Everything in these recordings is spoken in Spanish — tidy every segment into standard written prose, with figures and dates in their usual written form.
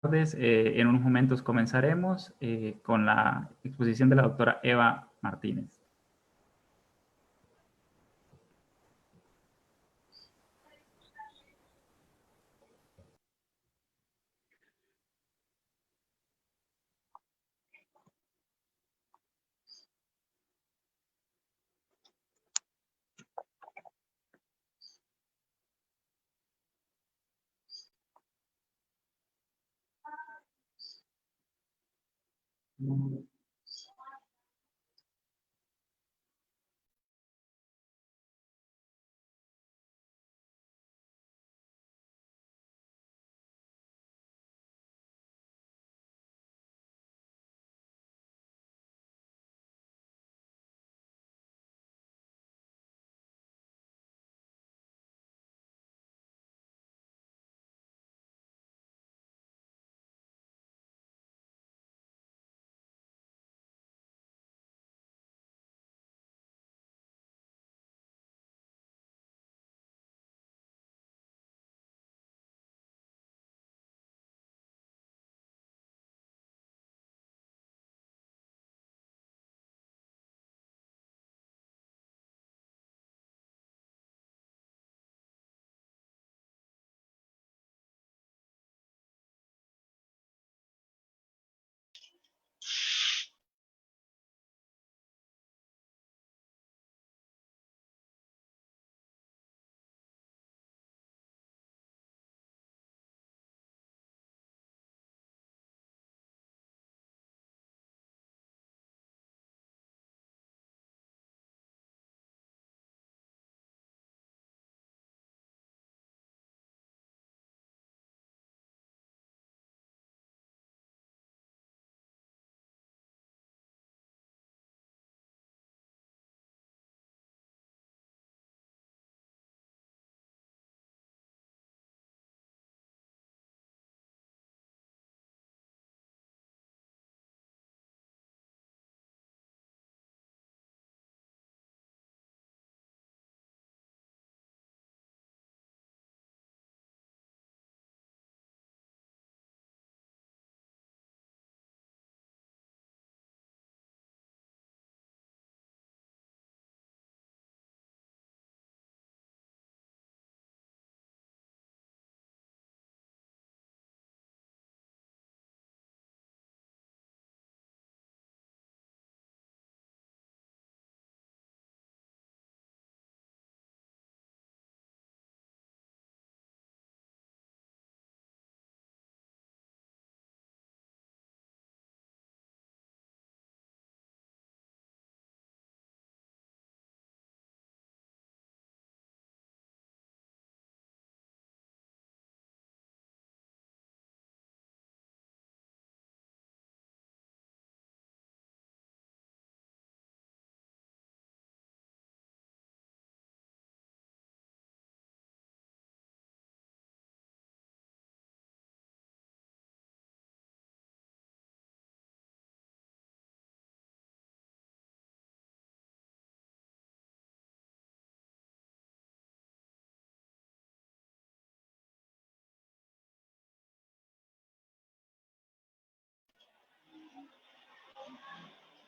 tardes. En unos momentos comenzaremos con la exposición de la doctora Eva Martínez.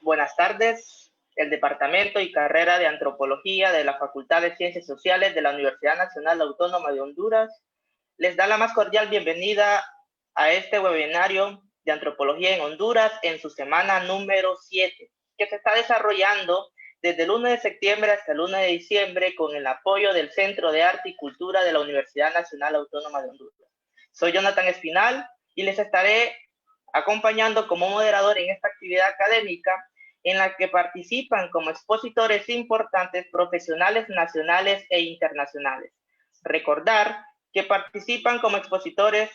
Buenas tardes. El Departamento y Carrera de Antropología de la Facultad de Ciencias Sociales de la Universidad Nacional Autónoma de Honduras les da la más cordial bienvenida a este webinario de Antropología en Honduras en su semana número 7, que se está desarrollando desde el 1 de septiembre hasta el 1 de diciembre con el apoyo del Centro de Arte y Cultura de la Universidad Nacional Autónoma de Honduras. Soy Jonathan Espinal y les estaré acompañando como moderador en esta actividad académica en la que participan como expositores importantes profesionales nacionales e internacionales. Recordar que participan como expositores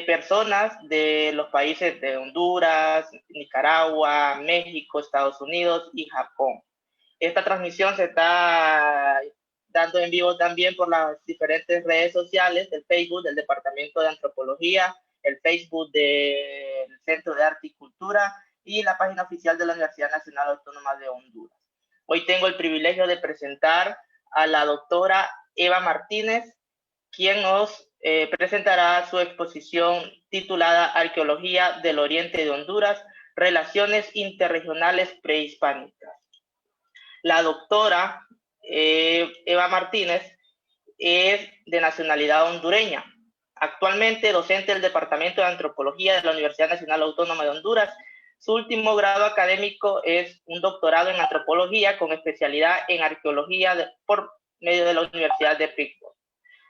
personas de los países de Honduras, Nicaragua, México, Estados Unidos y Japón. Esta transmisión se está dando en vivo también por las diferentes redes sociales del Facebook del Departamento de Antropología, el Facebook del Centro de Arte y Cultura y la página oficial de la Universidad Nacional Autónoma de Honduras. Hoy tengo el privilegio de presentar a la doctora Eva Martínez, quien nos presentará su exposición titulada Arqueología del Oriente de Honduras, Relaciones Interregionales Prehispánicas. La doctora Eva Martínez es de nacionalidad hondureña, actualmente docente del Departamento de Antropología de la Universidad Nacional Autónoma de Honduras. Su último grado académico es un doctorado en antropología con especialidad en arqueología por medio de la Universidad de Pittsburgh.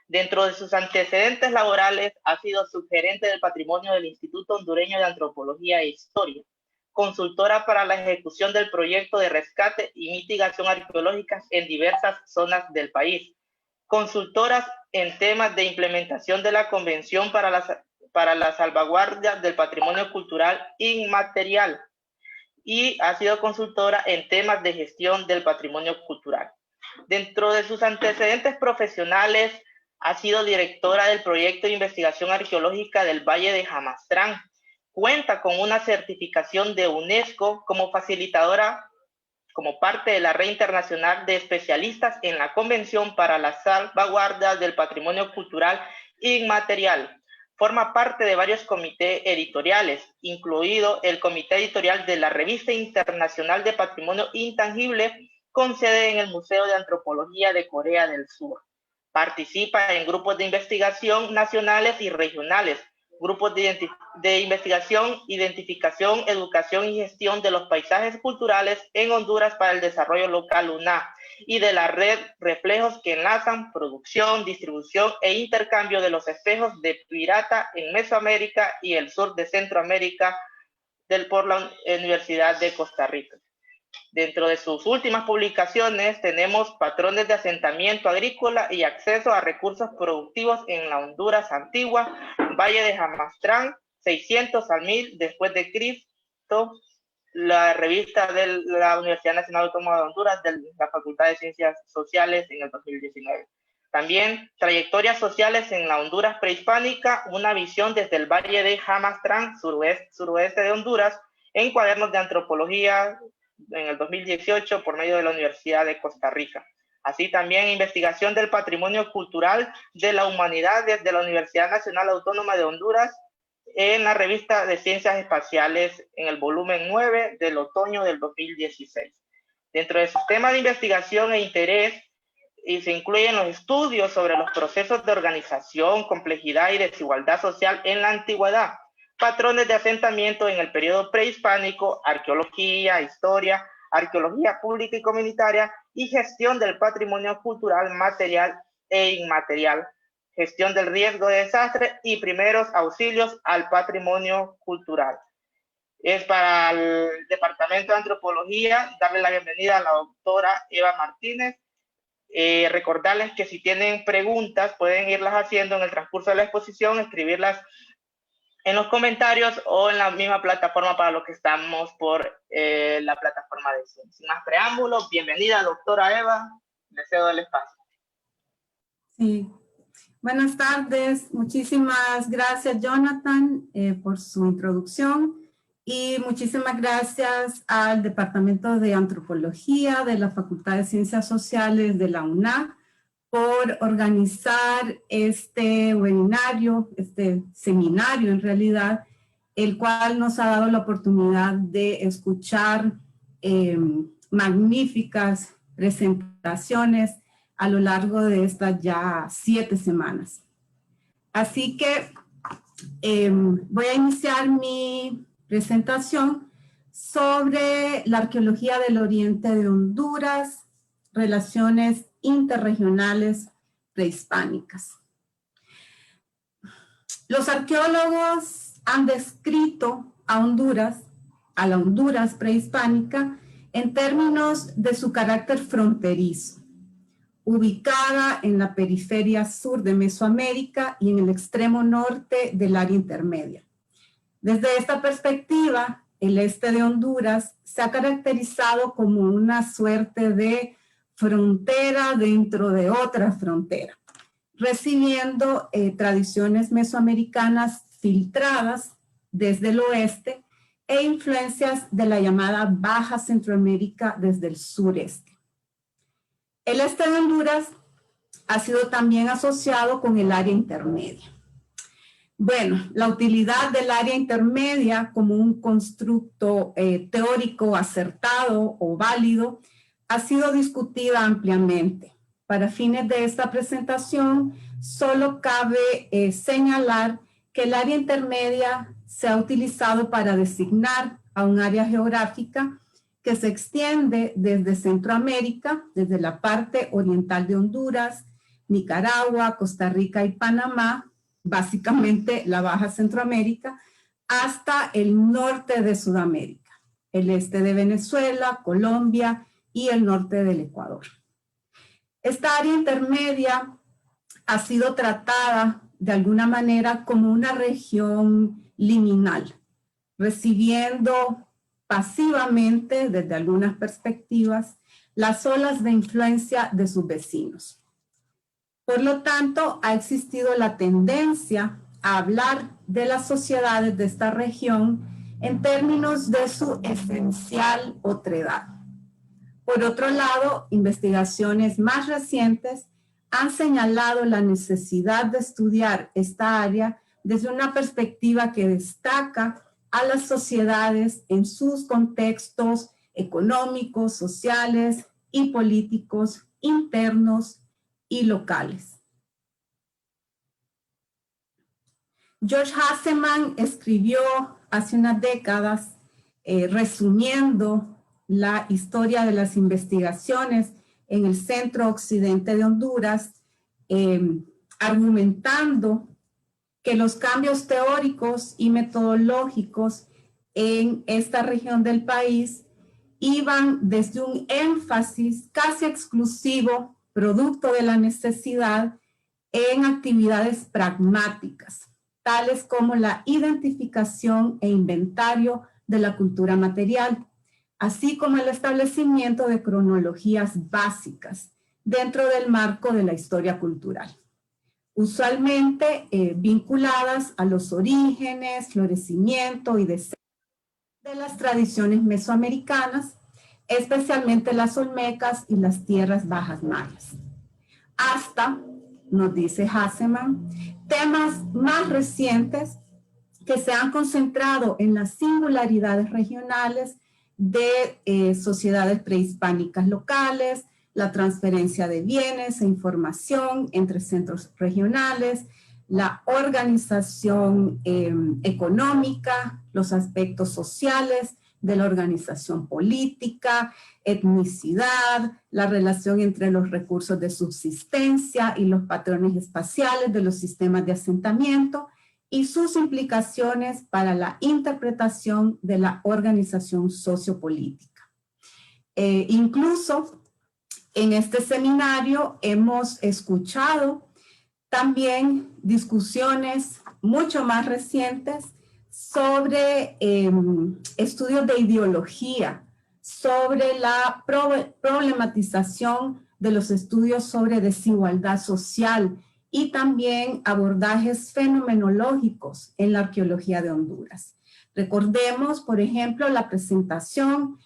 Dentro de sus antecedentes laborales, ha sido subgerente del patrimonio del Instituto Hondureño de Antropología e Historia, consultora para la ejecución del proyecto de rescate y mitigación arqueológicas en diversas zonas del país, consultoras en temas de implementación de la Convención para la salvaguardia del patrimonio cultural inmaterial, y ha sido consultora en temas de gestión del patrimonio cultural. Dentro de sus antecedentes profesionales, ha sido directora del proyecto de investigación arqueológica del Valle de Jamastrán. Cuenta con una certificación de UNESCO como facilitadora, como parte de la Red Internacional de Especialistas en la Convención para la Salvaguardia del Patrimonio Cultural Inmaterial. Forma parte de varios comités editoriales, incluido el Comité Editorial de la Revista Internacional de Patrimonio Intangible, con sede en el Museo de Antropología de Corea del Sur. Participa en grupos de investigación nacionales y regionales, grupos de investigación, identificación, educación y gestión de los paisajes culturales en Honduras para el desarrollo local UNA, y de la red Reflejos, que enlazan producción, distribución e intercambio de los espejos de Pirata en Mesoamérica y el sur de Centroamérica por la Universidad de Costa Rica. Dentro de sus últimas publicaciones tenemos Patrones de asentamiento agrícola y acceso a recursos productivos en la Honduras antigua, Valle de Jamastrán, 600 al 1000 después de Cristo, la revista de la Universidad Nacional Autónoma de Honduras, de la Facultad de Ciencias Sociales en el 2019. También Trayectorias Sociales en la Honduras Prehispánica, una visión desde el Valle de Jamastrán, suroeste de Honduras, en Cuadernos de Antropología en el 2018 por medio de la Universidad de Costa Rica. Así también Investigación del Patrimonio Cultural de la Humanidad desde la Universidad Nacional Autónoma de Honduras, en la revista de Ciencias Espaciales en el volumen 9 del otoño del 2016. Dentro de sus temas de investigación e interés, y se incluyen los estudios sobre los procesos de organización, complejidad y desigualdad social en la antigüedad, patrones de asentamiento en el periodo prehispánico, arqueología, historia, arqueología pública y comunitaria, y gestión del patrimonio cultural material e inmaterial, gestión del riesgo de desastre y primeros auxilios al patrimonio cultural. Es para el Departamento de Antropología darle la bienvenida a la doctora Eva Martínez. Recordarles que si tienen preguntas pueden irlas haciendo en el transcurso de la exposición, escribirlas en los comentarios o en la misma plataforma para los que estamos por la plataforma de Zoom. Sin más preámbulos, bienvenida, doctora Eva. Le cedo el espacio. Sí. Buenas tardes. Muchísimas gracias, Jonathan, por su introducción. Y muchísimas gracias al Departamento de Antropología de la Facultad de Ciencias Sociales de la UNA por organizar este webinario, este seminario en realidad, el cual nos ha dado la oportunidad de escuchar magníficas presentaciones a lo largo de estas ya 7 semanas. Así que voy a iniciar mi presentación sobre la arqueología del oriente de Honduras, relaciones interregionales prehispánicas. Los arqueólogos han descrito a Honduras, a la Honduras prehispánica, en términos de su carácter fronterizo, ubicada en la periferia sur de Mesoamérica y en el extremo norte del área intermedia. Desde esta perspectiva, el este de Honduras se ha caracterizado como una suerte de frontera dentro de otra frontera, recibiendo tradiciones mesoamericanas filtradas desde el oeste e influencias de la llamada Baja Centroamérica desde el sureste. El este de Honduras ha sido también asociado con el área intermedia. Bueno, la utilidad del área intermedia como un constructo teórico acertado o válido ha sido discutida ampliamente. Para fines de esta presentación, solo cabe señalar que el área intermedia se ha utilizado para designar a un área geográfica que se extiende desde Centroamérica, desde la parte oriental de Honduras, Nicaragua, Costa Rica y Panamá, básicamente la Baja Centroamérica, hasta el norte de Sudamérica, el este de Venezuela, Colombia y el norte del Ecuador. Esta área intermedia ha sido tratada de alguna manera como una región liminal, recibiendo pasivamente, desde algunas perspectivas, las olas de influencia de sus vecinos. Por lo tanto, ha existido la tendencia a hablar de las sociedades de esta región en términos de su esencial otredad. Por otro lado, investigaciones más recientes han señalado la necesidad de estudiar esta área desde una perspectiva que destaca a las sociedades en sus contextos económicos, sociales y políticos internos y locales. George Hasseman escribió hace unas décadas, resumiendo la historia de las investigaciones en el centro occidente de Honduras, argumentando que los cambios teóricos y metodológicos en esta región del país iban desde un énfasis casi exclusivo, producto de la necesidad, en actividades pragmáticas, tales como la identificación e inventario de la cultura material, así como el establecimiento de cronologías básicas dentro del marco de la historia cultural, usualmente vinculadas a los orígenes, florecimiento y desarrollo de las tradiciones mesoamericanas, especialmente las olmecas y las tierras bajas mayas. Hasta, nos dice Hasseman, temas más recientes que se han concentrado en las singularidades regionales de sociedades prehispánicas locales, la transferencia de bienes e información entre centros regionales, la organización económica, los aspectos sociales de la organización política, etnicidad, la relación entre los recursos de subsistencia y los patrones espaciales de los sistemas de asentamiento y sus implicaciones para la interpretación de la organización sociopolítica. Incluso en este seminario hemos escuchado también discusiones mucho más recientes sobre estudios de ideología, sobre la problematización de los estudios sobre desigualdad social y también abordajes fenomenológicos en la arqueología de Honduras. Recordemos, por ejemplo, la presentación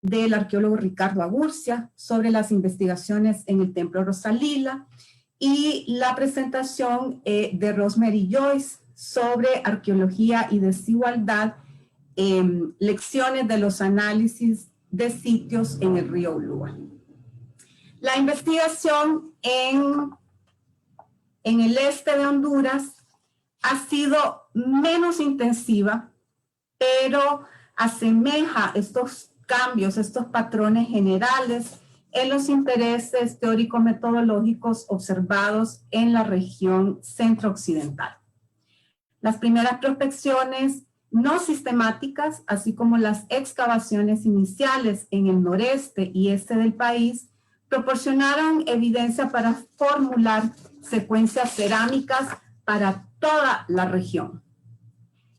del arqueólogo Ricardo Agurcia sobre las investigaciones en el Templo Rosalila y la presentación de Rosemary Joyce sobre arqueología y desigualdad, lecciones de los análisis de sitios en el río Ulúa. La investigación en el este de Honduras ha sido menos intensiva, pero asemeja estos cambios, estos patrones generales en los intereses teórico-metodológicos observados en la región centro-occidental. Las primeras prospecciones no sistemáticas, así como las excavaciones iniciales en el noreste y este del país, proporcionaron evidencia para formular secuencias cerámicas para toda la región.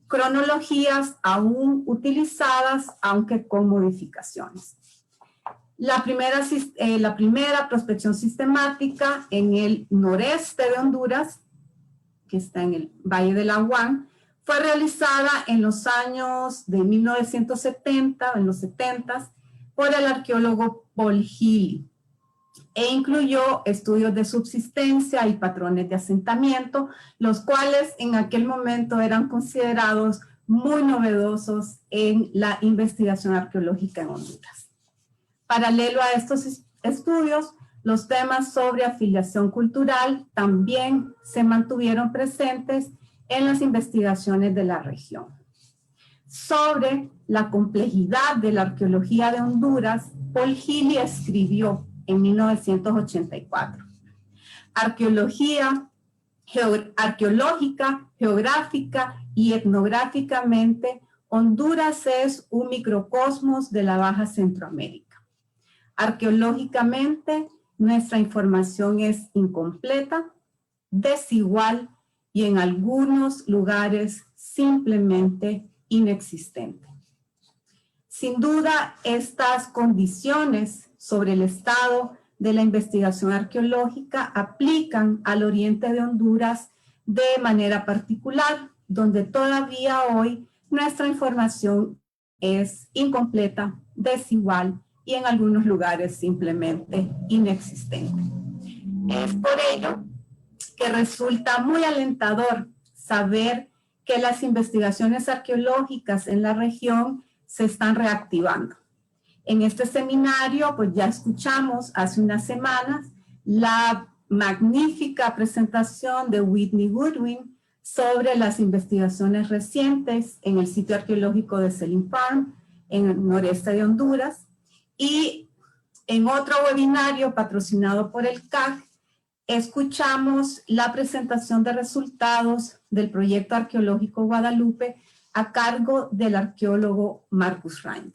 Cronologías aún utilizadas, aunque con modificaciones. La primera prospección sistemática en el noreste de Honduras, que está en el Valle del Aguán, fue realizada en los años de 1970, en los 70s, por el arqueólogo Paul Healy. e incluyó estudios de subsistencia y patrones de asentamiento, los cuales en aquel momento eran considerados muy novedosos en la investigación arqueológica en Honduras. Paralelo a estos estudios, los temas sobre afiliación cultural también se mantuvieron presentes en las investigaciones de la región. Sobre la complejidad de la arqueología de Honduras, Paul Healy escribió en 1984. Arqueológica, geográfica y etnográficamente, Honduras es un microcosmos de la Baja Centroamérica. Arqueológicamente, nuestra información es incompleta, desigual y en algunos lugares simplemente inexistente. Sin duda, estas condiciones sobre el estado de la investigación arqueológica aplican al oriente de Honduras de manera particular, donde todavía hoy nuestra información es incompleta, desigual y en algunos lugares simplemente inexistente. Es por ello que resulta muy alentador saber que las investigaciones arqueológicas en la región se están reactivando. En este seminario, pues ya escuchamos hace unas semanas la magnífica presentación de Whitney Goodwin sobre las investigaciones recientes en el sitio arqueológico de Selim Farm, en el noreste de Honduras. Y en otro webinario patrocinado por el CAG, escuchamos la presentación de resultados del proyecto arqueológico Guadalupe a cargo del arqueólogo Marcus Reindl.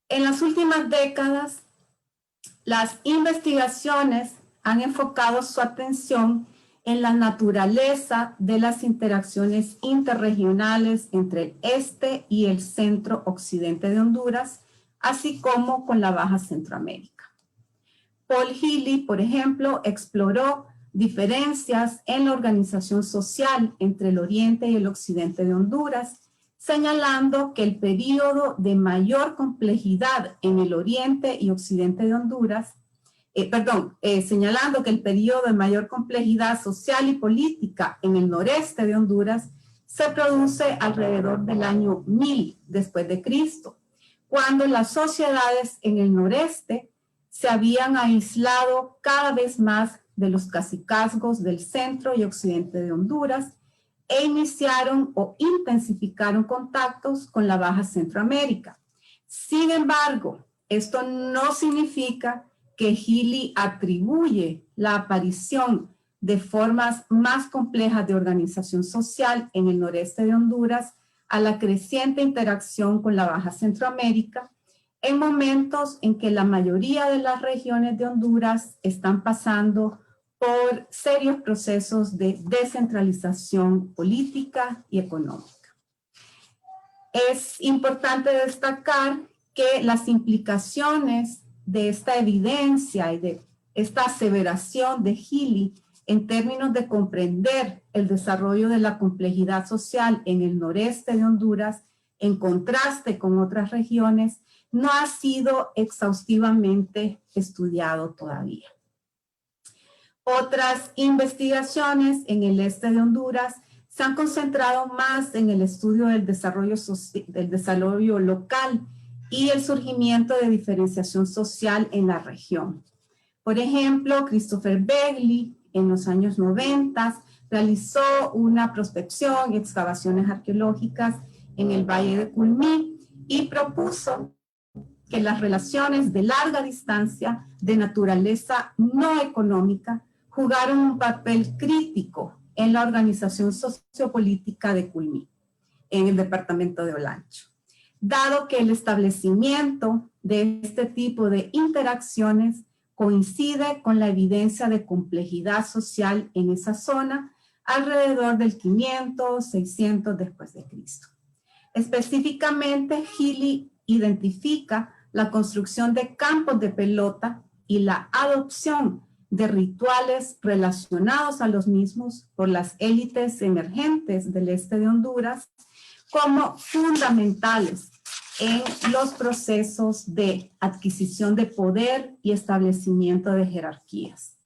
En las últimas décadas, las investigaciones han enfocado su atención en la naturaleza de las interacciones interregionales entre el este y el centro occidente de Honduras, así como con la Baja Centroamérica. Paul Healy, por ejemplo, exploró diferencias en la organización social entre el oriente y el occidente de Honduras, señalando que el periodo de mayor complejidad en el oriente y occidente de Honduras, señalando que el periodo de mayor complejidad social y política en el noreste de Honduras se produce alrededor del año 1000 después de Cristo, cuando las sociedades en el noreste se habían aislado cada vez más de los cacicazgos del centro y occidente de Honduras e iniciaron o intensificaron contactos con la Baja Centroamérica. Sin embargo, esto no significa que Healy atribuye la aparición de formas más complejas de organización social en el noreste de Honduras a la creciente interacción con la Baja Centroamérica, en momentos en que la mayoría de las regiones de Honduras están pasando por serios procesos de descentralización política y económica. Es importante destacar que las implicaciones de esta evidencia y de esta aseveración de Healy en términos de comprender el desarrollo de la complejidad social en el noreste de Honduras, en contraste con otras regiones, no ha sido exhaustivamente estudiado todavía. Otras investigaciones en el este de Honduras se han concentrado más en el estudio del desarrollo local y el surgimiento de diferenciación social en la región. Por ejemplo, Christopher Begley en los años 90 realizó una prospección y excavaciones arqueológicas en el Valle de Culmí y propuso que las relaciones de larga distancia de naturaleza no económica jugaron un papel crítico en la organización sociopolítica de Culmí, en el departamento de Olancho, dado que el establecimiento de este tipo de interacciones coincide con la evidencia de complejidad social en esa zona alrededor del 500, 600 después de Cristo. Específicamente, Healy identifica la construcción de campos de pelota y la adopción de rituales relacionados a los mismos por las élites emergentes del este de Honduras como fundamentales en los procesos de adquisición de poder y establecimiento de jerarquías.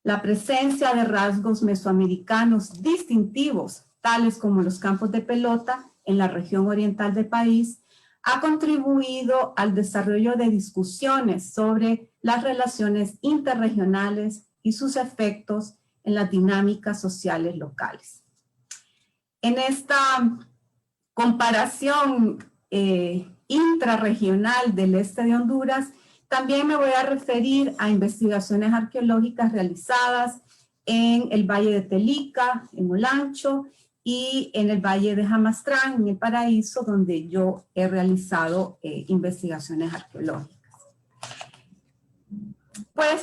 La presencia de rasgos mesoamericanos distintivos, tales como los campos de pelota en la región oriental del país, ha contribuido al desarrollo de discusiones sobre las relaciones interregionales y sus efectos en las dinámicas sociales locales. En esta comparación intrarregional del este de Honduras, también me voy a referir a investigaciones arqueológicas realizadas en el Valle de Telica, en Olancho, y en el Valle de Jamastrán, en el Paraíso, donde yo he realizado investigaciones arqueológicas. Pues,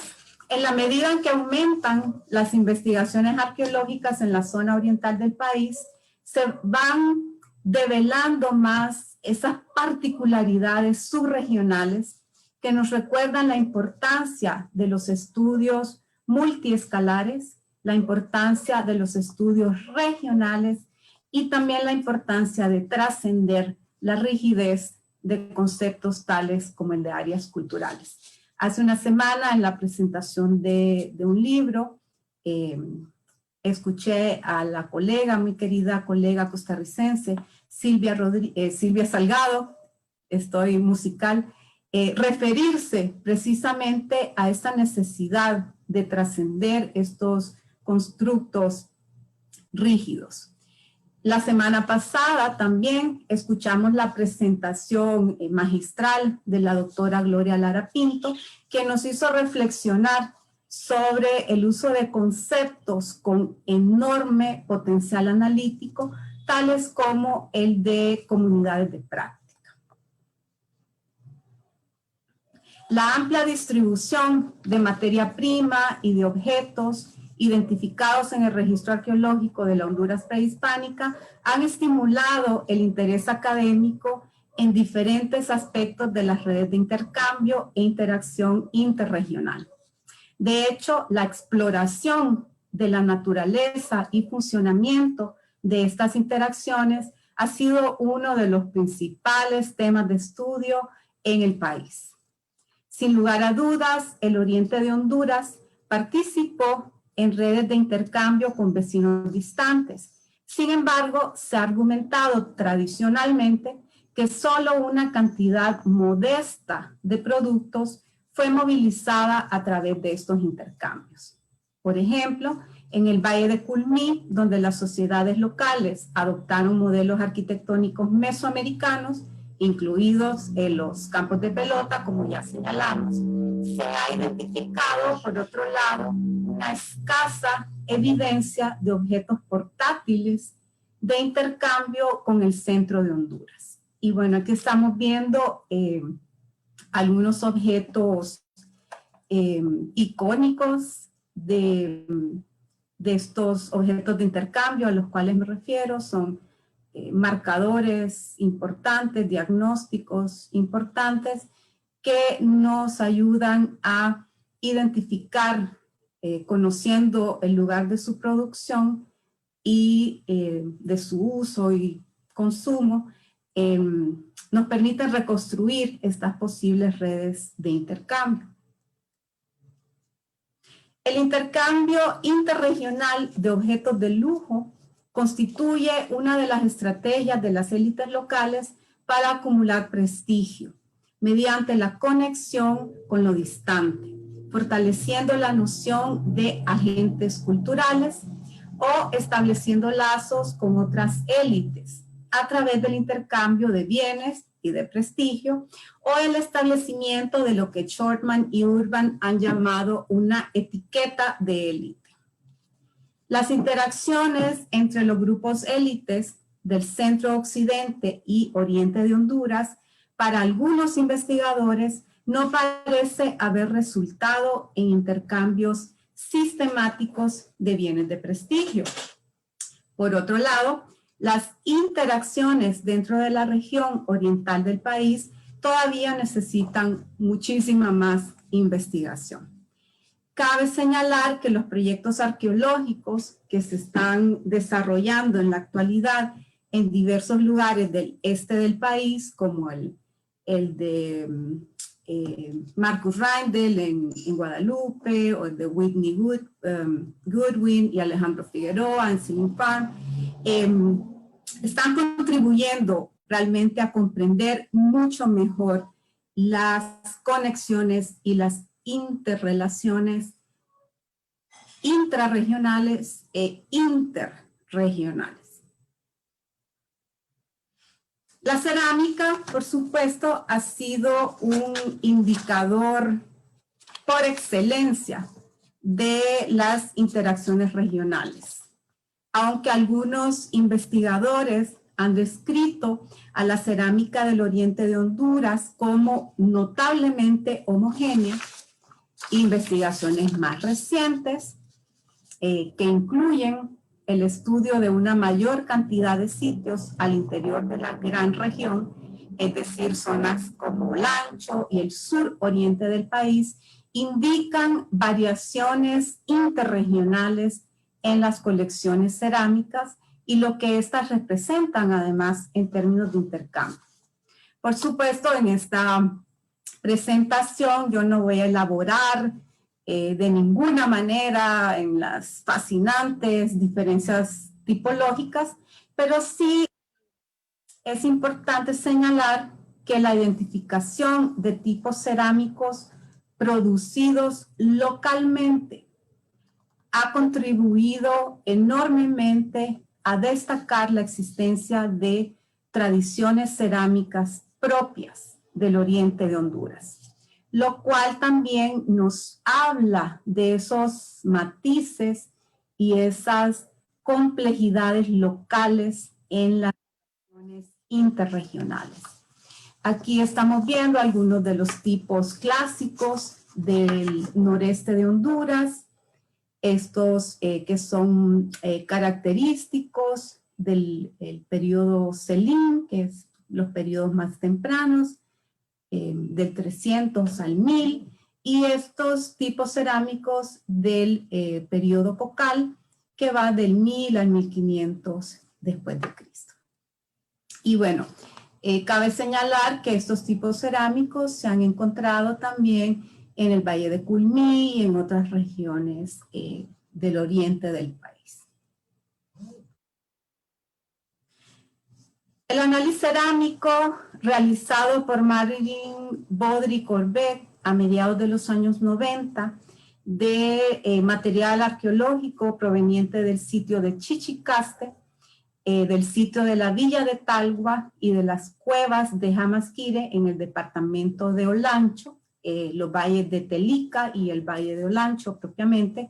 en la medida en que aumentan las investigaciones arqueológicas en la zona oriental del país, se van develando más esas particularidades subregionales que nos recuerdan la importancia de los estudios multiescalares, la importancia de los estudios regionales y también la importancia de trascender la rigidez de conceptos tales como el de áreas culturales. Hace una semana, en la presentación de un libro, escuché a la colega, muy querida colega costarricense, Silvia Salgado, estoy musical, referirse precisamente a esta necesidad de trascender estos constructos rígidos. La semana pasada también escuchamos la presentación magistral de la doctora Gloria Lara Pinto, que nos hizo reflexionar sobre el uso de conceptos con enorme potencial analítico, tales como el de comunidades de práctica. La amplia distribución de materia prima y de objetos identificados en el registro arqueológico de la Honduras prehispánica han estimulado el interés académico en diferentes aspectos de las redes de intercambio e interacción interregional. De hecho, la exploración de la naturaleza y funcionamiento de estas interacciones ha sido uno de los principales temas de estudio en el país. Sin lugar a dudas, el oriente de Honduras participó en redes de intercambio con vecinos distantes. Sin embargo, se ha argumentado tradicionalmente que solo una cantidad modesta de productos fue movilizada a través de estos intercambios. Por ejemplo, en el Valle de Culmí, donde las sociedades locales adoptaron modelos arquitectónicos mesoamericanos, incluidos en los campos de pelota, como ya señalamos, se ha identificado, por otro lado, una escasa evidencia de objetos portátiles de intercambio con el centro de Honduras. Y bueno, aquí estamos viendo algunos objetos icónicos de estos objetos de intercambio a los cuales me refiero. Son marcadores importantes, diagnósticos importantes que nos ayudan a identificar, conociendo el lugar de su producción y de su uso y consumo, nos permiten reconstruir estas posibles redes de intercambio. El intercambio interregional de objetos de lujo constituye una de las estrategias de las élites locales para acumular prestigio, mediante la conexión con lo distante, fortaleciendo la noción de agentes culturales o estableciendo lazos con otras élites a través del intercambio de bienes y de prestigio, o el establecimiento de lo que Shortman y Urban han llamado una etiqueta de élite. Las interacciones entre los grupos élites del centro occidente y oriente de Honduras, para algunos investigadores, no parece haber resultado en intercambios sistemáticos de bienes de prestigio. Por otro lado, las interacciones dentro de la región oriental del país todavía necesitan muchísima más investigación. Cabe señalar que los proyectos arqueológicos que se están desarrollando en la actualidad en diversos lugares del este del país, como el de Marcus Reindel en Guadalupe, o el de Whitney Goodwin y Alejandro Figueroa en Silin Farm, están contribuyendo realmente a comprender mucho mejor las conexiones y las interrelaciones intrarregionales e interregionales. La cerámica, por supuesto, ha sido un indicador por excelencia de las interacciones regionales. Aunque algunos investigadores han descrito a la cerámica del oriente de Honduras como notablemente homogénea, investigaciones más recientes que incluyen el estudio de una mayor cantidad de sitios al interior de la gran región, es decir, zonas como Olancho y el sur oriente del país, indican variaciones interregionales en las colecciones cerámicas y lo que éstas representan además en términos de intercambio. Por supuesto, en esta presentación yo no voy a elaborar de ninguna manera en las fascinantes diferencias tipológicas, pero sí es importante señalar que la identificación de tipos cerámicos producidos localmente ha contribuido enormemente a destacar la existencia de tradiciones cerámicas propias del oriente de Honduras, lo cual también nos habla de esos matices y esas complejidades locales en las relaciones interregionales. Aquí estamos viendo algunos de los tipos clásicos del noreste de Honduras, estos que son característicos del periodo Celín, que es los periodos más tempranos, del 300 al 1000, y estos tipos cerámicos del periodo Cocal, que va del 1000 al 1500 después de Cristo. Y bueno, cabe señalar que estos tipos cerámicos se han encontrado también en el Valle de Culmí y en otras regiones del oriente del país. El análisis cerámico realizado por Marilyn Baudry Corbett a mediados de los años 90 de material arqueológico proveniente del sitio de Chichicaste, del sitio de la Villa de Talgua y de las cuevas de Jamasquire en el departamento de Olancho, los valles de Telica y el valle de Olancho propiamente,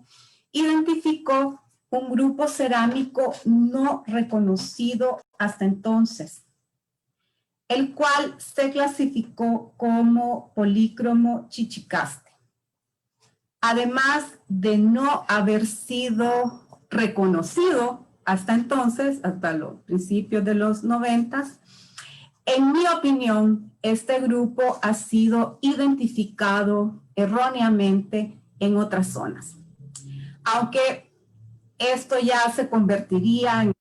identificó un grupo cerámico no reconocido hasta entonces, el cual se clasificó como polícromo chichicaste. Además de no haber sido reconocido hasta entonces, hasta los principios de los 90, en mi opinión, este grupo ha sido identificado erróneamente en otras zonas. Aunque esto ya se convertiría en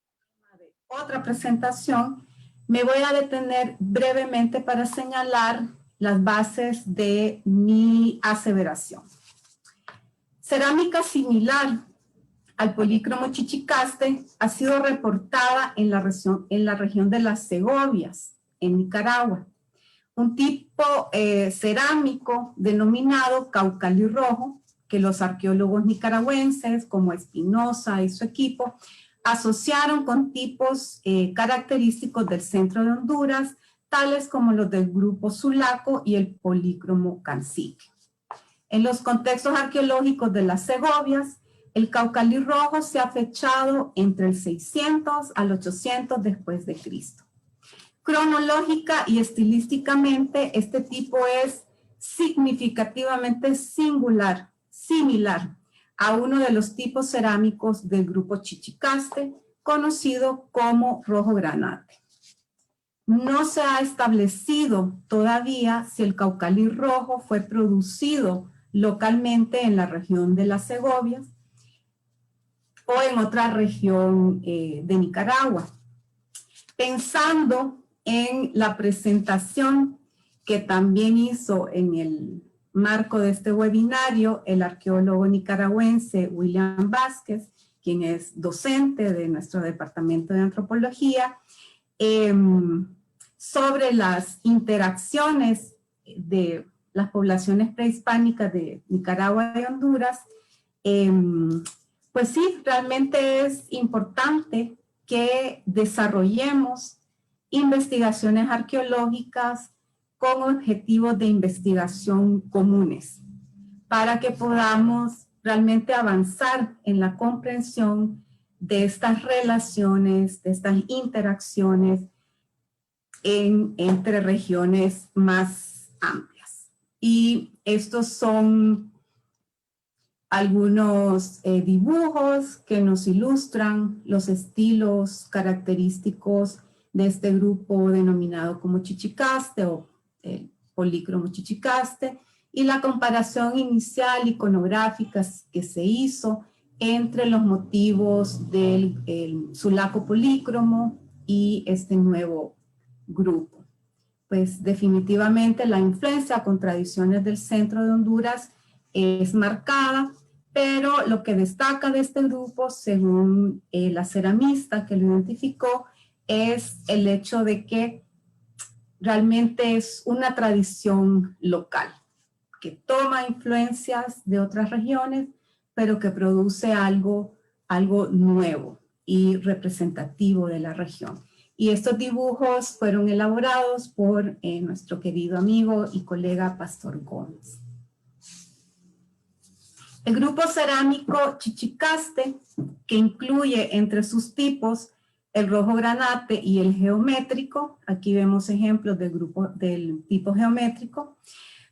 otra presentación, me voy a detener brevemente para señalar las bases de mi aseveración. Cerámica similar al polícromo chichicaste ha sido reportada en la región de las Segovias, en Nicaragua. Un tipo cerámico denominado caucalí rojo, que los arqueólogos nicaragüenses como Espinosa y su equipo asociaron con tipos característicos del centro de Honduras, tales como los del grupo Sulaco y el polícromo cancique. En los contextos arqueológicos de las Segovias, el caucalí rojo se ha fechado entre el 600 al 800 después de Cristo. Cronológica y estilísticamente, este tipo es significativamente similar a uno de los tipos cerámicos del grupo Chichicaste, conocido como rojo granate. No se ha establecido todavía si el caucalí rojo fue producido localmente en la región de las Segovias o en otra región de Nicaragua. Pensando en la presentación que también hizo en el marco de este webinario el arqueólogo nicaragüense William Vázquez, quien es docente de nuestro departamento de antropología, sobre las interacciones de las poblaciones prehispánicas de Nicaragua y Honduras. Pues sí, realmente es importante que desarrollemos investigaciones arqueológicas con objetivos de investigación comunes para que podamos realmente avanzar en la comprensión de estas relaciones, de estas interacciones entre regiones más amplias. Y estos son algunos dibujos que nos ilustran los estilos característicos de este grupo denominado como chichicaste o polícromo chichicaste, y la comparación inicial iconográfica que se hizo entre los motivos del sulaco polícromo y este nuevo grupo. Pues definitivamente la influencia con tradiciones del centro de Honduras es marcada, pero lo que destaca de este grupo, según la ceramista que lo identificó, es el hecho de que realmente es una tradición local, que toma influencias de otras regiones, pero que produce algo nuevo y representativo de la región. Y estos dibujos fueron elaborados por nuestro querido amigo y colega Pastor Gómez. El grupo cerámico chichicaste, que incluye entre sus tipos el rojo granate y el geométrico, aquí vemos ejemplos del tipo geométrico,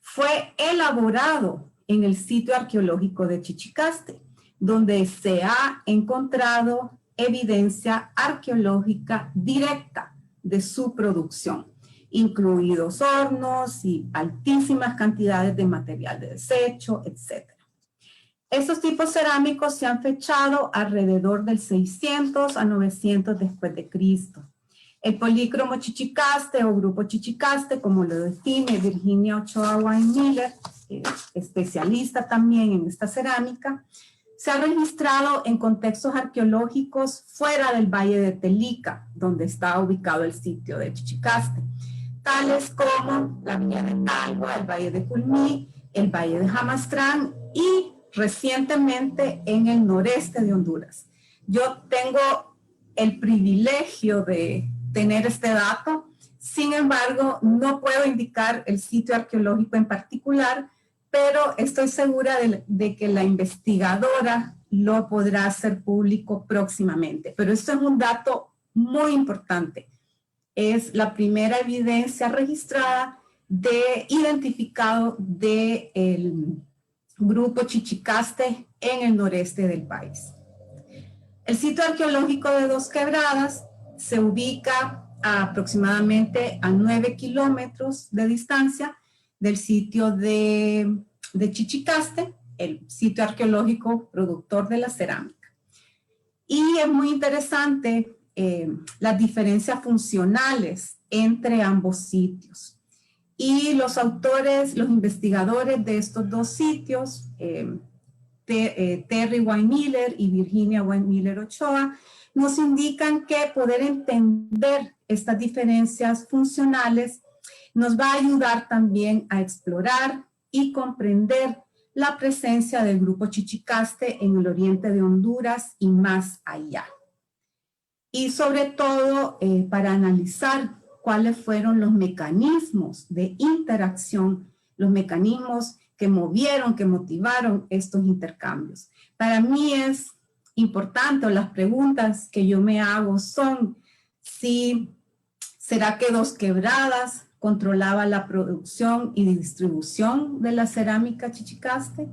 fue elaborado en el sitio arqueológico de Chichicaste, donde se ha encontrado evidencia arqueológica directa de su producción, incluidos hornos y altísimas cantidades de material de desecho, etc. Estos tipos cerámicos se han fechado alrededor del 600 a 900 después de Cristo. El polícromo chichicaste o grupo chichicaste, como lo define Virginia Ochoa Wine Miller, especialista también en esta cerámica, se ha registrado en contextos arqueológicos fuera del Valle de Telica, donde está ubicado el sitio de Chichicaste, tales como la Villa de Talgo, el Valle de Culmí, el Valle de Jamastrán y recientemente en el noreste de Honduras. Yo tengo el privilegio de tener este dato, sin embargo, no puedo indicar el sitio arqueológico en particular, pero estoy segura de que la investigadora lo podrá hacer público próximamente. Pero esto es un dato muy importante. Es la primera evidencia registrada identificado del grupo chichicaste en el noreste del país. El sitio arqueológico de Dos Quebradas se ubica aproximadamente a 9 kilómetros de distancia del sitio de Chichicaste, el sitio arqueológico productor de la cerámica. Y es muy interesante las diferencias funcionales entre ambos sitios. Y los autores, los investigadores de estos dos sitios, Terry Wine Miller y Virginia Wine Miller Ochoa, nos indican que poder entender estas diferencias funcionales nos va a ayudar también a explorar y comprender la presencia del grupo chichicaste en el oriente de Honduras y más allá. Y sobre todo para analizar cuáles fueron los mecanismos de interacción, los mecanismos que movieron, que motivaron estos intercambios. Para mí es importante, o las preguntas que yo me hago son, ¿será que Dos Quebradas controlaba la producción y distribución de la cerámica chichicaste?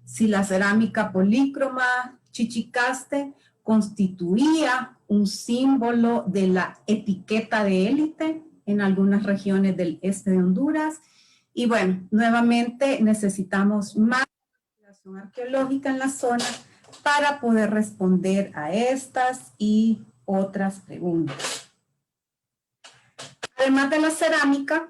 Si la cerámica polícroma chichicaste constituía un símbolo de la etiqueta de élite en algunas regiones del este de Honduras. Y bueno, nuevamente necesitamos más investigación arqueológica en la zona para poder responder a estas y otras preguntas. Además de la cerámica,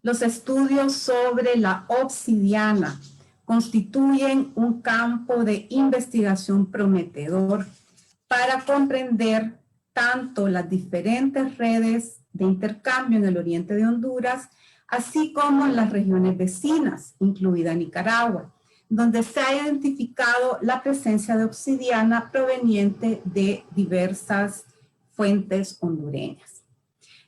los estudios sobre la obsidiana constituyen un campo de investigación prometedor para comprender tanto las diferentes redes de intercambio en el oriente de Honduras, así como en las regiones vecinas, incluida Nicaragua, donde se ha identificado la presencia de obsidiana proveniente de diversas fuentes hondureñas.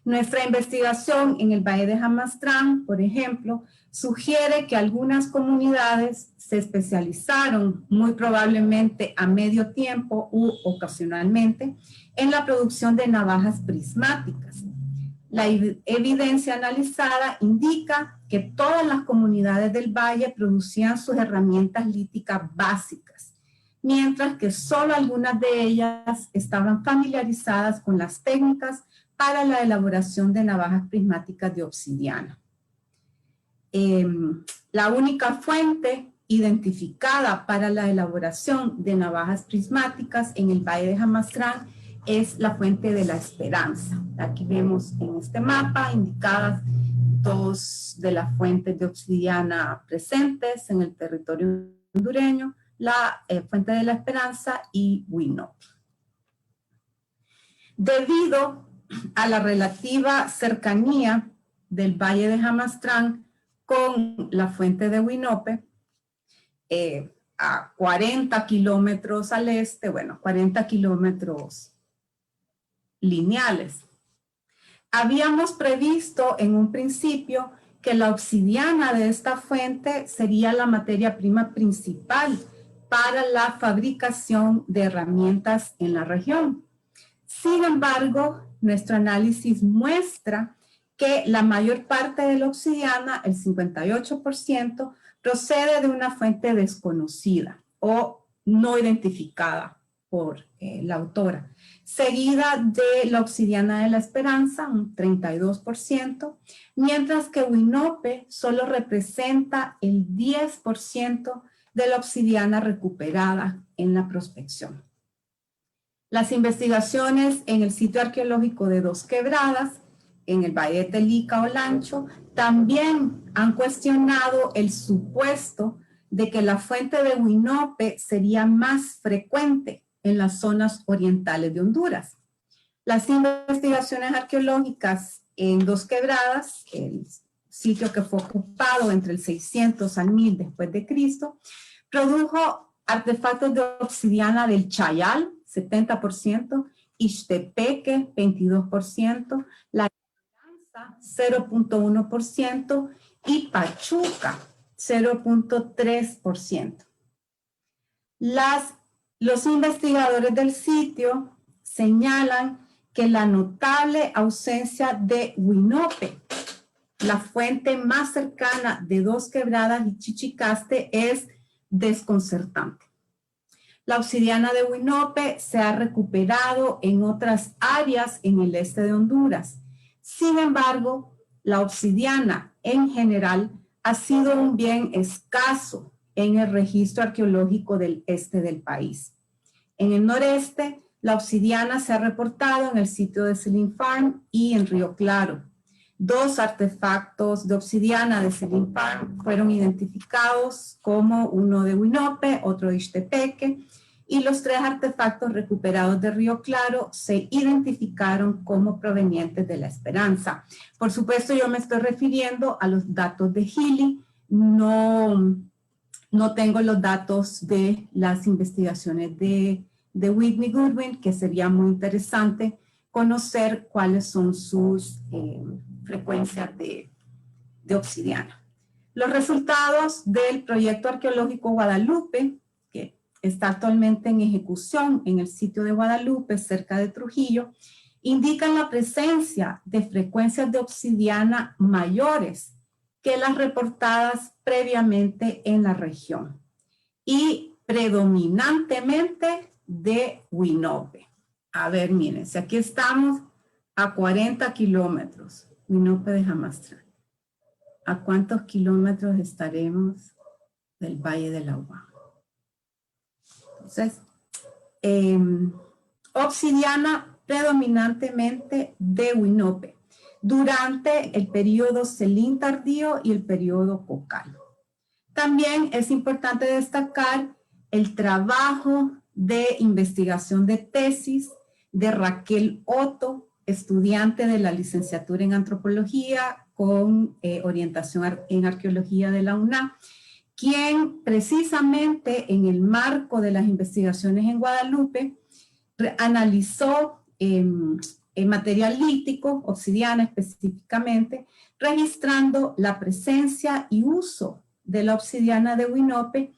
Nuestra investigación en el Valle de Jamastrán, por ejemplo, sugiere que algunas comunidades se especializaron, muy probablemente a medio tiempo u ocasionalmente, en la producción de navajas prismáticas. La evidencia analizada indica que todas las comunidades del valle producían sus herramientas líticas básicas, mientras que solo algunas de ellas estaban familiarizadas con las técnicas para la elaboración de navajas prismáticas de obsidiana. La única fuente identificada para la elaboración de navajas prismáticas en el Valle de Jamastrán es la fuente de la Esperanza. Aquí vemos en este mapa indicadas dos de las fuentes de obsidiana presentes en el territorio hondureño, la fuente de la Esperanza y Winope. Debido a la relativa cercanía del Valle de Jamastrán con la fuente de Winope, a 40 kilómetros al este, bueno, 40 kilómetros lineales. Habíamos previsto en un principio que la obsidiana de esta fuente sería la materia prima principal para la fabricación de herramientas en la región. Sin embargo, nuestro análisis muestra que la mayor parte de la obsidiana, el 58%, procede de una fuente desconocida o no identificada por la autora, seguida de la obsidiana de la Esperanza, un 32%, mientras que Winope solo representa el 10% de la obsidiana recuperada en la prospección. Las investigaciones en el sitio arqueológico de Dos Quebradas, en el Valle de Telica, Olancho, también han cuestionado el supuesto de que la fuente de Winope sería más frecuente en las zonas orientales de Honduras. Las investigaciones arqueológicas en Dos Quebradas, el sitio que fue ocupado entre el 600 al 1000 después de Cristo, produjo artefactos de obsidiana del Chayal, 70%, Ixtepeque, 22%, La Esperanza, 0.1%, y Pachuca, 0.3%. Los investigadores del sitio señalan que la notable ausencia de Winope, la fuente más cercana de Dos Quebradas y Chichicaste, es desconcertante. La obsidiana de Winope se ha recuperado en otras áreas en el este de Honduras. Sin embargo, la obsidiana en general ha sido un bien escaso en el registro arqueológico del este del país. En el noreste, la obsidiana se ha reportado en el sitio de Selim Farm y en Río Claro. 2 artefactos de obsidiana de Selim Farm fueron identificados como uno de Winope, otro de Ixtepeque, y los 3 artefactos recuperados de Río Claro se identificaron como provenientes de La Esperanza. Por supuesto, yo me estoy refiriendo a los datos de Healy, no tengo los datos de las investigaciones de Whitney Goodwin, que sería muy interesante conocer cuáles son sus frecuencias de obsidiana. Los resultados del proyecto arqueológico Guadalupe, que está actualmente en ejecución en el sitio de Guadalupe, cerca de Trujillo, indican la presencia de frecuencias de obsidiana mayores que las reportadas previamente en la región y predominantemente de Winope. A ver, miren, si aquí estamos a 40 kilómetros, Winope de Jamastrán. ¿A cuántos kilómetros estaremos del Valle de la Uva? Entonces, obsidiana predominantemente de Winope durante el periodo Celín tardío y el periodo Cocal. También es importante destacar el trabajo de investigación de tesis de Raquel Otto, estudiante de la licenciatura en antropología con orientación en arqueología de la UNAM, quien precisamente en el marco de las investigaciones en Guadalupe analizó material lítico, obsidiana específicamente, registrando la presencia y uso de la obsidiana de Winope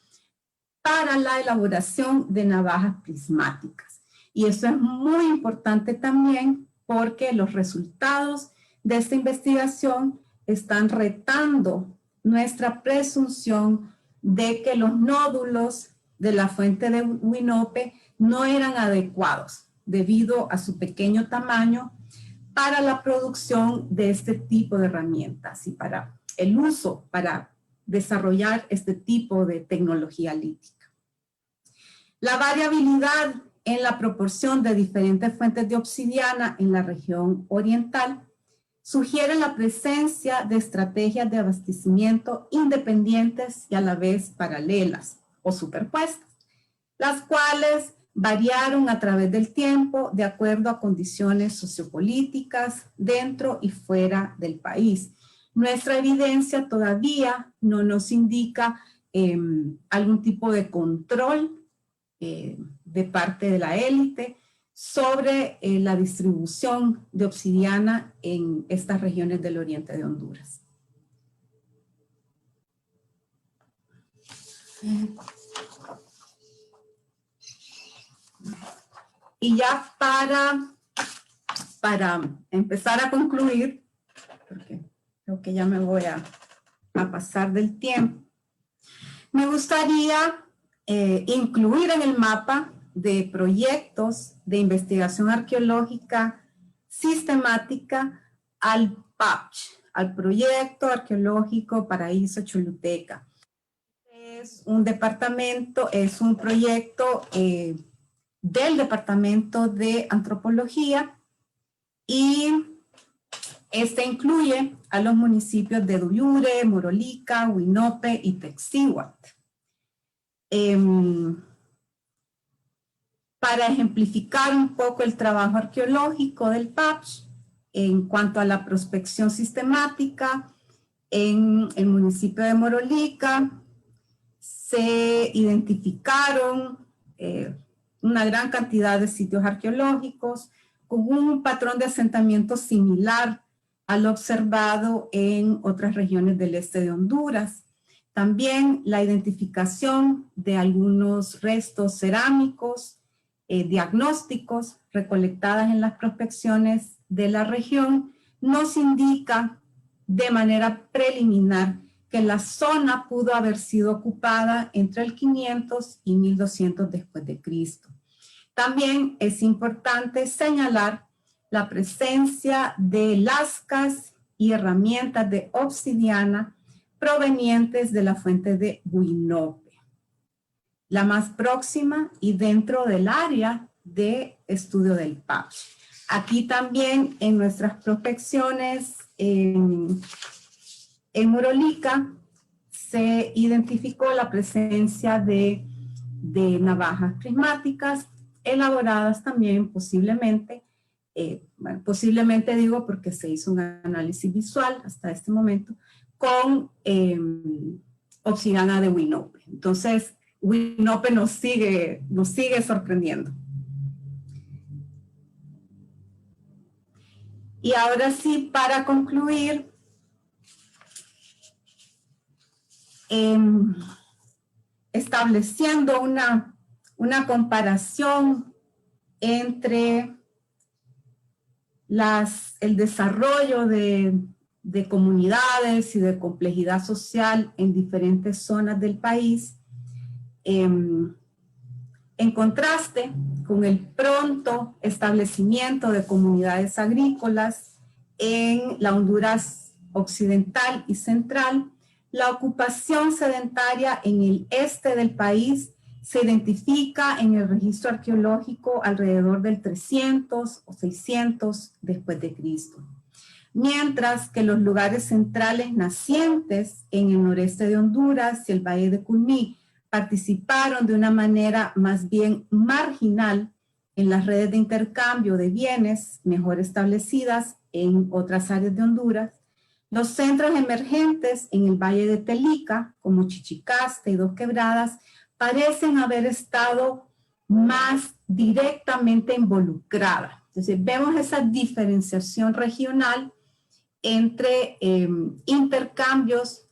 para la elaboración de navajas prismáticas. Y eso es muy importante también porque los resultados de esta investigación están retando nuestra presunción de que los nódulos de la fuente de Winope no eran adecuados debido a su pequeño tamaño para la producción de este tipo de herramientas y para el uso, para desarrollar este tipo de tecnología lítica. La variabilidad en la proporción de diferentes fuentes de obsidiana en la región oriental sugiere la presencia de estrategias de abastecimiento independientes y a la vez paralelas o superpuestas, las cuales variaron a través del tiempo de acuerdo a condiciones sociopolíticas dentro y fuera del país. Nuestra evidencia todavía no nos indica algún tipo de control de parte de la élite sobre la distribución de obsidiana en estas regiones del oriente de Honduras. Y ya para empezar a concluir, porque creo que ya me voy a pasar del tiempo, me gustaría incluir en el mapa de proyectos de investigación arqueológica sistemática al PAPCH, al Proyecto Arqueológico Paraíso Choluteca. Es un departamento, es un proyecto del Departamento de Antropología y este incluye a los municipios de Duyure, Morolica, Winope y Texíhuatl. Para ejemplificar un poco el trabajo arqueológico del PAPCH en cuanto a la prospección sistemática, en el municipio de Morolica se identificaron una gran cantidad de sitios arqueológicos con un patrón de asentamiento similar al observado en otras regiones del este de Honduras. También la identificación de algunos restos cerámicos diagnósticos recolectadas en las prospecciones de la región nos indica de manera preliminar que la zona pudo haber sido ocupada entre el 500 y 1200 después de Cristo. También es importante señalar la presencia de lascas y herramientas de obsidiana provenientes de la fuente de Winope, la más próxima y dentro del área de estudio del PAPCH. Aquí también en nuestras prospecciones en Morolica se identificó la presencia de navajas prismáticas elaboradas también posiblemente, bueno, posiblemente digo porque se hizo un análisis visual hasta este momento, con obsidiana de Winope. Entonces, Winope nos sigue sorprendiendo. Y ahora sí, para concluir, estableciendo una comparación entre el desarrollo de comunidades y de complejidad social en diferentes zonas del país, en contraste con el pronto establecimiento de comunidades agrícolas en la Honduras occidental y central, la ocupación sedentaria en el este del país se identifica en el registro arqueológico alrededor del 300 o 600 después de Cristo. Mientras que los lugares centrales nacientes en el noreste de Honduras y el Valle de Culmí participaron de una manera más bien marginal en las redes de intercambio de bienes mejor establecidas en otras áreas de Honduras. Los centros emergentes en el Valle de Telica, como Chichicaste y Dos Quebradas, parecen haber estado más directamente involucradas. Entonces, vemos esa diferenciación regional entre intercambios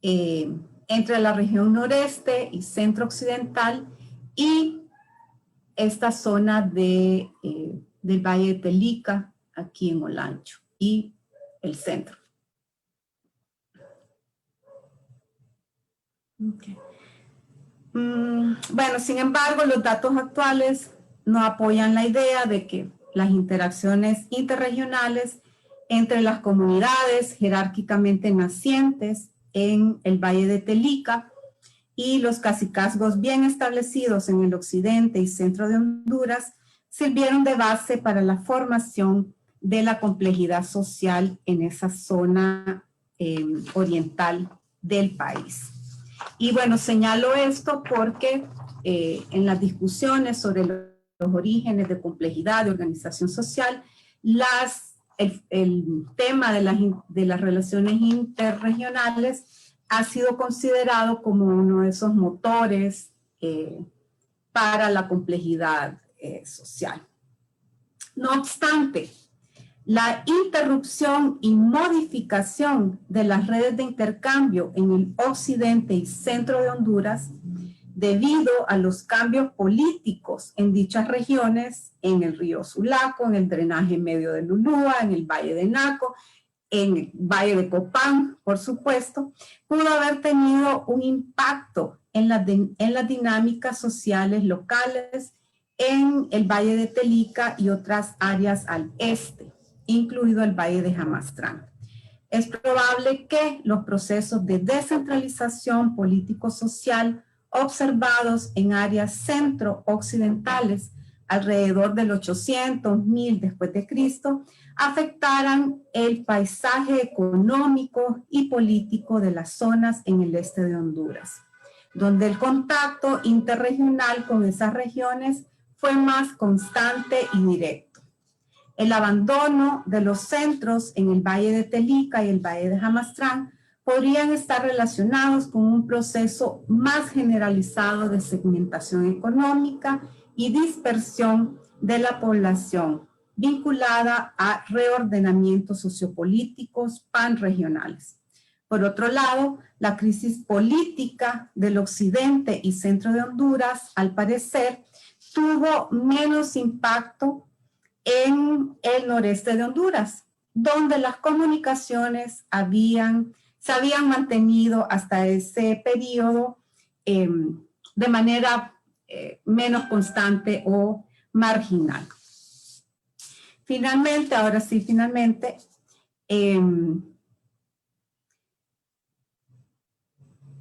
entre la región noreste y centro occidental y esta zona del Valle de Telica, aquí en Olancho, y el centro. Okay. Bueno, sin embargo, los datos actuales no apoyan la idea de que las interacciones interregionales entre las comunidades jerárquicamente nacientes en el Valle de Telica y los cacicazgos bien establecidos en el occidente y centro de Honduras sirvieron de base para la formación de la complejidad social en esa zona oriental del país. Y bueno, señalo esto porque en las discusiones sobre los orígenes de complejidad de organización social, el tema de las relaciones interregionales ha sido considerado como uno de esos motores para la complejidad social. No obstante, la interrupción y modificación de las redes de intercambio en el occidente y centro de Honduras, debido a los cambios políticos en dichas regiones, en el río Sulaco, en el drenaje medio de Lulúa, en el Valle de Naco, en el Valle de Copán, por supuesto, pudo haber tenido un impacto en las dinámicas sociales locales en el Valle de Telica y otras áreas al este, incluido el Valle de Jamastrán. Es probable que los procesos de descentralización político-social observados en áreas centro-occidentales alrededor del 800, 1000 después de Cristo, afectaran el paisaje económico y político de las zonas en el este de Honduras, donde el contacto interregional con esas regiones fue más constante y directo. El abandono de los centros en el Valle de Telica y el Valle de Jamastrán podrían estar relacionados con un proceso más generalizado de segmentación económica y dispersión de la población, vinculada a reordenamientos sociopolíticos panregionales. Por otro lado, la crisis política del occidente y centro de Honduras, al parecer, tuvo menos impacto en el noreste de Honduras, donde las comunicaciones se habían mantenido hasta ese periodo de manera menos constante o marginal. Finalmente, ahora sí, finalmente,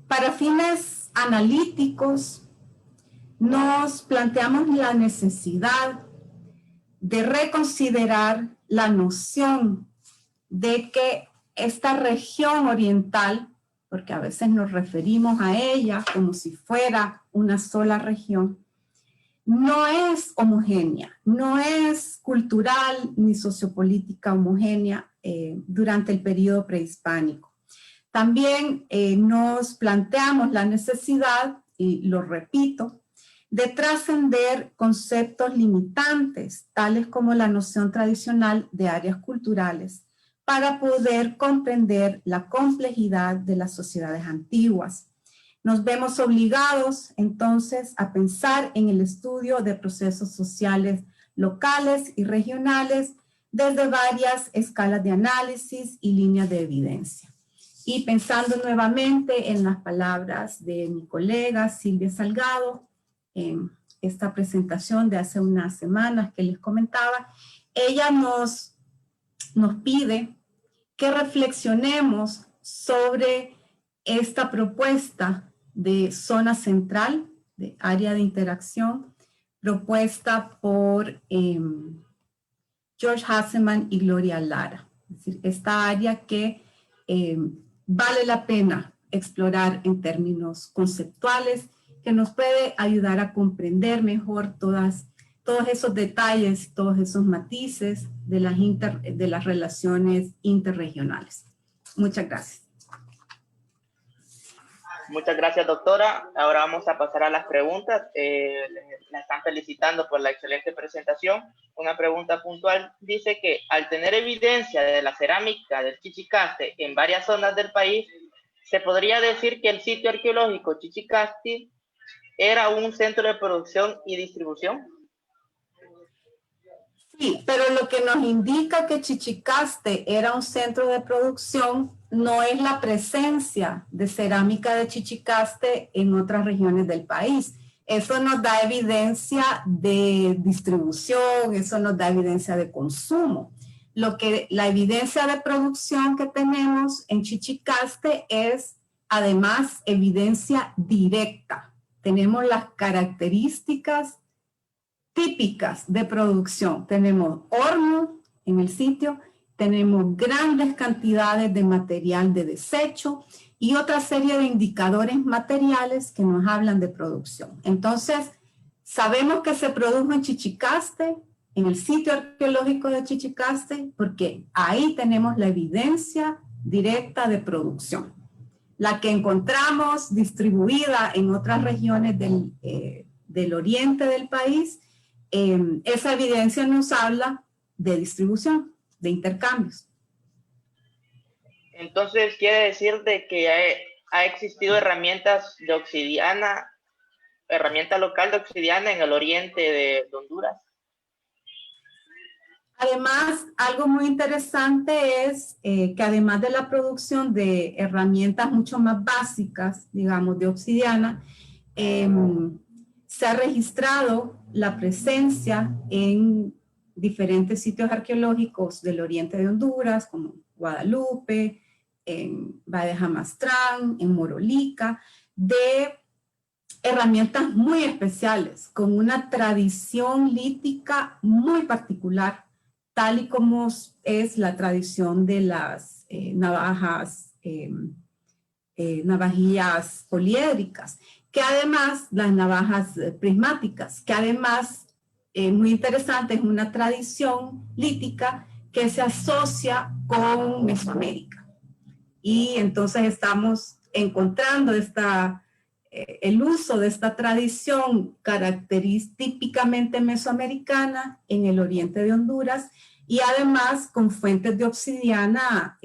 para fines analíticos, nos planteamos la necesidad de reconsiderar la noción de que esta región oriental, porque a veces nos referimos a ella como si fuera una sola región, no es homogénea, no es cultural ni sociopolítica homogénea durante el periodo prehispánico. También nos planteamos la necesidad, y lo repito, de trascender conceptos limitantes, tales como la noción tradicional de áreas culturales, para poder comprender la complejidad de las sociedades antiguas. Nos vemos obligados, entonces, a pensar en el estudio de procesos sociales locales y regionales desde varias escalas de análisis y líneas de evidencia. Y pensando nuevamente en las palabras de mi colega Silvia Salgado, en esta presentación de hace unas semanas que les comentaba, ella nos pide que reflexionemos sobre esta propuesta de zona central de área de interacción, propuesta por George Hasseman y Gloria Lara. Es decir, esta área que vale la pena explorar en términos conceptuales, que nos puede ayudar a comprender mejor todos esos detalles, todos esos matices de las relaciones interregionales. Muchas gracias. Muchas gracias, doctora. Ahora vamos a pasar a las preguntas. La están felicitando por la excelente presentación. Una pregunta puntual dice que al tener evidencia de la cerámica del Chichicaste en varias zonas del país, ¿se podría decir que el sitio arqueológico Chichicaste era un centro de producción y distribución? Sí, pero lo que nos indica que Chichicaste era un centro de producción no es la presencia de cerámica de Chichicaste en otras regiones del país. Eso nos da evidencia de distribución, eso nos da evidencia de consumo. La evidencia de producción que tenemos en Chichicaste es además evidencia directa. Tenemos las características típicas de producción. Tenemos horno en el sitio, tenemos grandes cantidades de material de desecho y otra serie de indicadores materiales que nos hablan de producción. Entonces, sabemos que se produjo en Chichicaste, en el sitio arqueológico de Chichicaste, porque ahí tenemos la evidencia directa de producción. La que encontramos distribuida en otras regiones del oriente del país, esa evidencia nos habla de distribución, de intercambios. Entonces, quiere decir de que ha existido herramientas de obsidiana, herramienta local de obsidiana en el oriente de Honduras. Además, algo muy interesante es que además de la producción de herramientas mucho más básicas, digamos, de obsidiana, se ha registrado la presencia en diferentes sitios arqueológicos del oriente de Honduras, como Guadalupe, en Valle de Jamastrán, en Morolica, de herramientas muy especiales, con una tradición lítica muy particular, tal y como es la tradición de las navajillas poliédricas, que además, las navajas prismáticas, que además, muy interesante, es una tradición lítica que se asocia con Mesoamérica. Y entonces estamos encontrando el uso de esta tradición típicamente mesoamericana en el oriente de Honduras y además con fuentes de obsidiana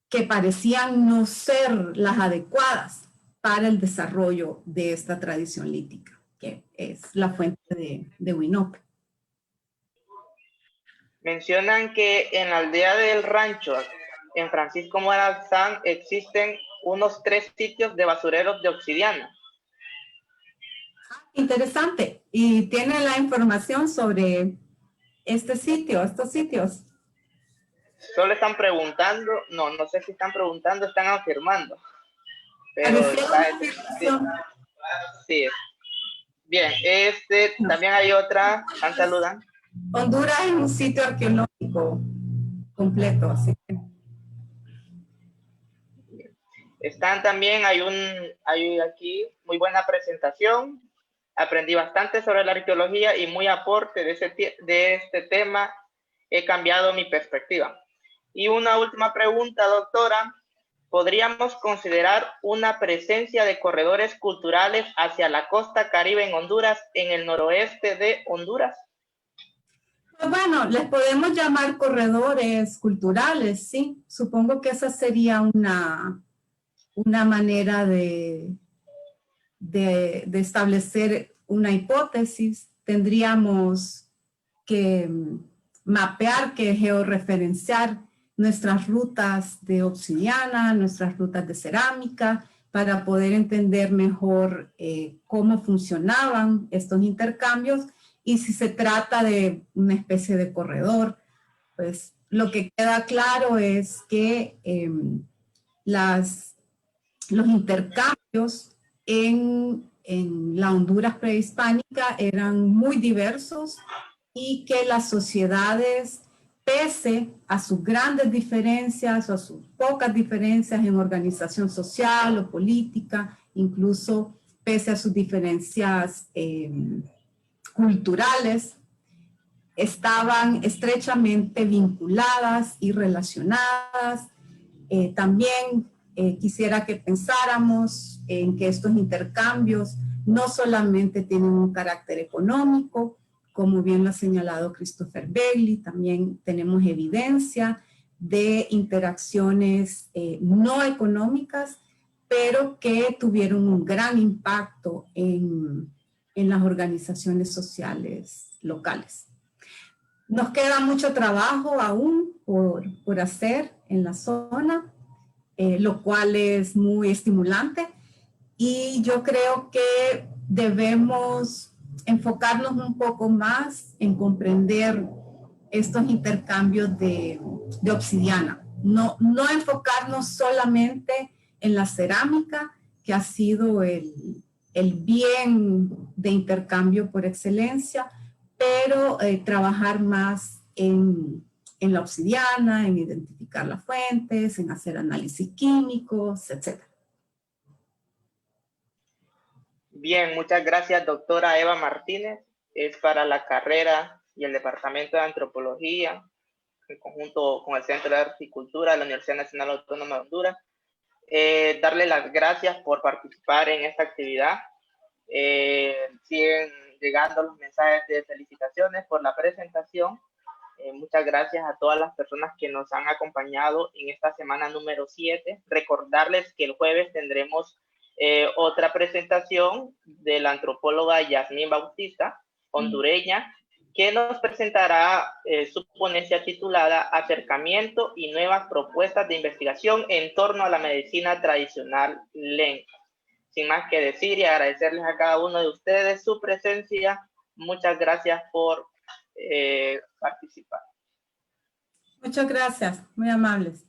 que parecían no ser las adecuadas para el desarrollo de esta tradición lítica, que es la fuente de Huinope. Mencionan que en la aldea del Rancho, en Francisco Morazán, existen unos 3 sitios de basureros de obsidiana. Interesante. ¿Y tiene la información sobre estos sitios? Solo están preguntando, no sé si están preguntando, están afirmando. Pero sí. Bien, también hay otra, saludan. Honduras es un sitio arqueológico completo, así que. Están también, hay aquí muy buena presentación. Aprendí bastante sobre la arqueología y muy aporte de este tema. He cambiado mi perspectiva. Y una última pregunta, doctora. ¿Podríamos considerar una presencia de corredores culturales hacia la costa caribe en Honduras, en el noroeste de Honduras? Pues bueno, les podemos llamar corredores culturales, sí. Supongo que esa sería una manera de establecer una hipótesis. Tendríamos que mapear, que georreferenciar nuestras rutas de obsidiana, nuestras rutas de cerámica, para poder entender mejor cómo funcionaban estos intercambios y si se trata de una especie de corredor. Pues lo que queda claro es que los intercambios en la Honduras prehispánica eran muy diversos y que las sociedades, pese a sus grandes diferencias o a sus pocas diferencias en organización social o política, incluso pese a sus diferencias culturales, estaban estrechamente vinculadas y relacionadas. También quisiera que pensáramos en que estos intercambios no solamente tienen un carácter económico, como bien lo ha señalado Christopher Begley, también tenemos evidencia de interacciones no económicas, pero que tuvieron un gran impacto en las organizaciones sociales locales. Nos queda mucho trabajo aún por hacer en la zona, lo cual es muy estimulante, y yo creo que debemos enfocarnos un poco más en comprender estos intercambios de obsidiana. No enfocarnos solamente en la cerámica, que ha sido el bien de intercambio por excelencia, pero trabajar más en la obsidiana, en identificar las fuentes, en hacer análisis químicos, etc. Bien, muchas gracias, doctora Eva Martínez. Es para la carrera y el Departamento de Antropología, en conjunto con el Centro de Arte y Cultura de la Universidad Nacional Autónoma de Honduras. Darle las gracias por participar en esta actividad. Siguen llegando los mensajes de felicitaciones por la presentación. Muchas gracias a todas las personas que nos han acompañado en esta semana número 7. Recordarles que el jueves tendremos otra presentación de la antropóloga Yasmín Bautista, hondureña, que nos presentará su ponencia titulada Acercamiento y nuevas propuestas de investigación en torno a la medicina tradicional lenca. Sin más que decir y agradecerles a cada uno de ustedes su presencia. Muchas gracias por participar. Muchas gracias, muy amables.